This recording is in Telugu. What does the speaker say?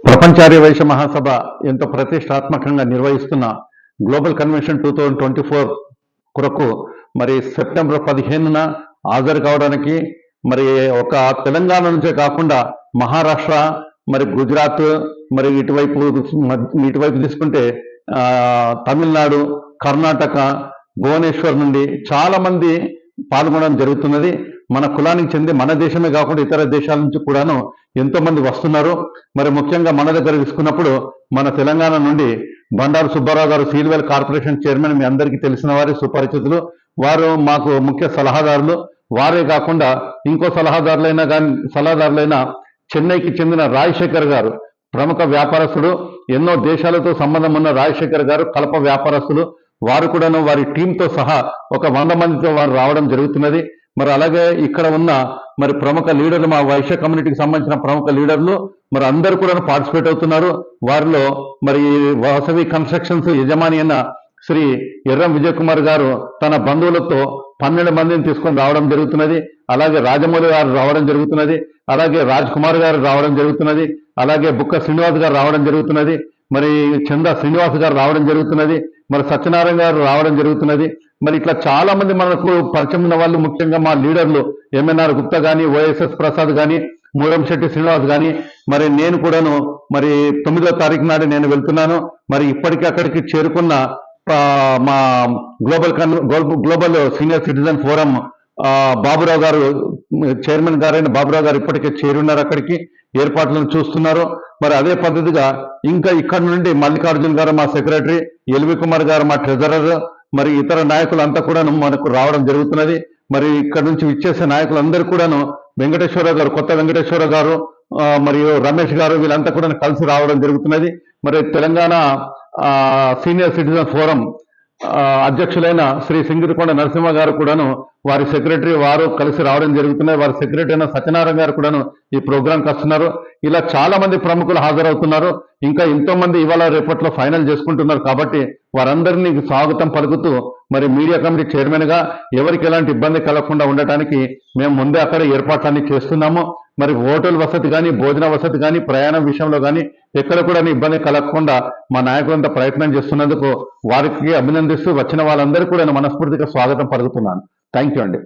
ప్రపంచార్య వైశ్య మహాసభ ఎంతో ప్రతిష్టాత్మకంగా నిర్వహిస్తున్న గ్లోబల్ కన్వెన్షన్ 2024 కొరకు మరి సెప్టెంబర్ 15న హాజరు కావడానికి మరి ఒక తెలంగాణ నుంచే కాకుండా మహారాష్ట్ర, మరి గుజరాత్, మరి ఇటువైపు తీసుకుంటే తమిళనాడు, కర్ణాటక, భువనేశ్వర్ నుండి చాలా మంది పాల్గొనడం జరుగుతున్నది. మన కులానికి చెంది మన దేశమే కాకుండా ఇతర దేశాల నుంచి కూడాను ఎంతో మంది వస్తున్నారు. మరి ముఖ్యంగా మన దగ్గర తీసుకున్నప్పుడు మన తెలంగాణ నుండి బండారు సుబ్బారావు గారు, సీల్వెల్ కార్పొరేషన్ చైర్మన్, మీ అందరికీ తెలిసిన వారి సుపరిచితులు. వారు మాకు ముఖ్య సలహాదారులు. వారే కాకుండా ఇంకో సలహాదారులైన చెన్నైకి చెందిన రాజశేఖర్ గారు, ప్రముఖ వ్యాపారస్తుడు, ఎన్నో దేశాలతో సంబంధం ఉన్న రాజశేఖర్ గారు కలప వ్యాపారస్తులు. వారు కూడాను వారి టీంతో సహా ఒక 100 మందితో వారు రావడం జరుగుతున్నది. మరి అలాగే ఇక్కడ ఉన్న మరి ప్రముఖ లీడర్లు, మా వైశ్య కమ్యూనిటీకి సంబంధించిన ప్రముఖ లీడర్లు మరి అందరూ కూడా పార్టిసిపేట్ అవుతున్నారు. వారిలో మరి వాసవి కన్స్ట్రక్షన్స్ యజమాని అయిన శ్రీ ఎర్రం విజయ్ కుమార్ గారు తన బంధువులతో 12 మందిని తీసుకొని రావడం జరుగుతున్నది. అలాగే రాజమౌళి గారు రావడం జరుగుతున్నది. అలాగే రాజ్ కుమార్ గారు రావడం జరుగుతున్నది. అలాగే బుక్క శ్రీనివాస్ గారు రావడం జరుగుతున్నది. మరి చందా శ్రీనివాస్ గారు రావడం జరుగుతున్నది. మరి సత్యనారాయణ గారు రావడం జరుగుతున్నది. మరి ఇట్లా చాలా మంది మనకు పరిచయం ఉన్న వాళ్ళు, ముఖ్యంగా మా లీడర్లు ఎంఎన్ఆర్ గుప్తా కానీ, ఓఎస్ఎస్ ప్రసాద్ కానీ, మూరంశెట్టి శ్రీనివాస్ కానీ, మరి నేను కూడాను మరి 9వ తారీఖు నాడు నేను వెళ్తున్నాను. మరి ఇప్పటికీ అక్కడికి చేరుకున్న మా global senior citizen forum Baburao గారు, చైర్మన్ గారైన బాబురావు గారు ఇప్పటికే చేరున్నారు. అక్కడికి ఏర్పాట్లను చూస్తున్నారు. మరి అదే పద్ధతిగా ఇంకా ఇక్కడ నుండి మల్లికార్జున్ గారు మా సెక్రటరీ, ఎల్వి కుమార్ గారు మా ట్రెజరర్, మరి ఇతర నాయకులంతా కూడాను మనకు రావడం జరుగుతున్నది. మరి ఇక్కడ నుంచి విచ్చేసే నాయకులందరూ కూడాను వెంకటేశ్వరరావు గారు, కొత్త వెంకటేశ్వరరావు గారు, మరియు రమేష్ గారు, వీళ్ళంతా కూడా కలిసి రావడం జరుగుతున్నది. మరి తెలంగాణ సీనియర్ సిటిజన్ ఫోరం అధ్యక్షులైన శ్రీ సింగిరికొండ నరసింహ గారు కూడాను, వారి సెక్రటరీ వారు కలిసి రావడం జరుగుతున్నది. వారి సెక్రటరీ అయిన సత్యనారాయణ గారు కూడాను ఈ ప్రోగ్రాంకి వస్తున్నారు. ఇలా చాలా మంది ప్రముఖులు హాజరవుతున్నారు. ఇంకా ఎంతో మంది ఇవాళ రేపట్లో ఫైనల్ చేసుకుంటున్నారు. కాబట్టి వారందరినీ స్వాగతం పలుకుతూ మరి మీడియా కమిటీ చైర్మన్ గా ఎవరికి ఎలాంటి ఇబ్బంది కలగకుండా ఉండటానికి మేము ముందే అక్కడ ఏర్పాట్లన్నీ చేస్తున్నాము. మరి హోటల్ వసతి కానీ, భోజన వసతి కానీ, ప్రయాణం విషయంలో కానీ ఎక్కడ కూడా ఇబ్బంది కలగకుండా మా నాయకులంతా ప్రయత్నం చేస్తున్నందుకు వారికి అభినందిస్తూ వచ్చిన వాళ్ళందరూ కూడా మనస్ఫూర్తిగా స్వాగతం పలుకుతున్నాను. థ్యాంక్ యూ అండి.